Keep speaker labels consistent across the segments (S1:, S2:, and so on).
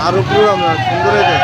S1: আরো পুরো আমরা সুন্দর হয়ে যায়।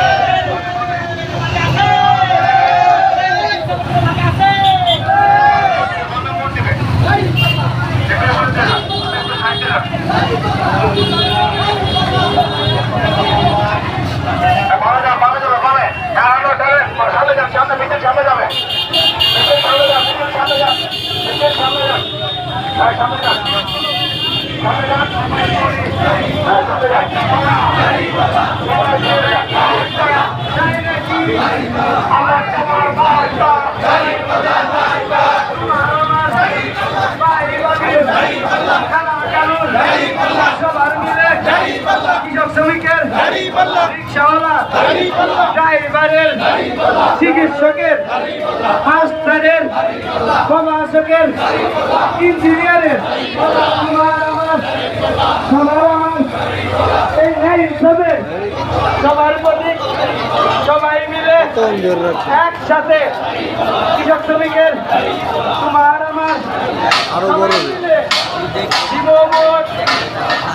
S2: ড্রাইভারের, চিকিৎসকের, মাস্টারের, প্রভাষকের, ইঞ্জিনিয়ারের, এই হিসাবে সবার প্রতি সবাই মিলে একসাথে কৃষক শ্রমিকের তোমার আমার
S1: আরো বড়
S2: জীবন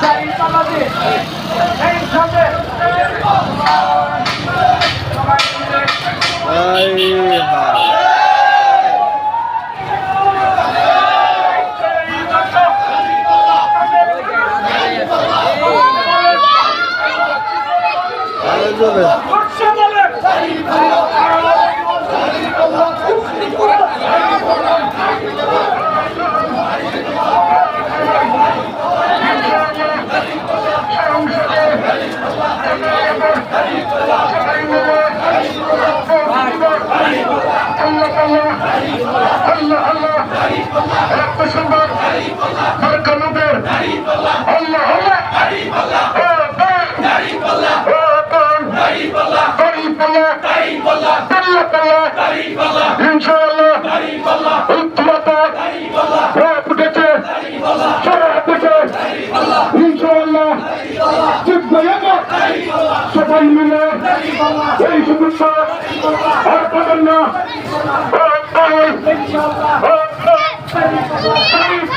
S2: শাড়ি পালাতে একসাথে সবাই মিলে এই শুভেচ্ছা আর পাবেন না।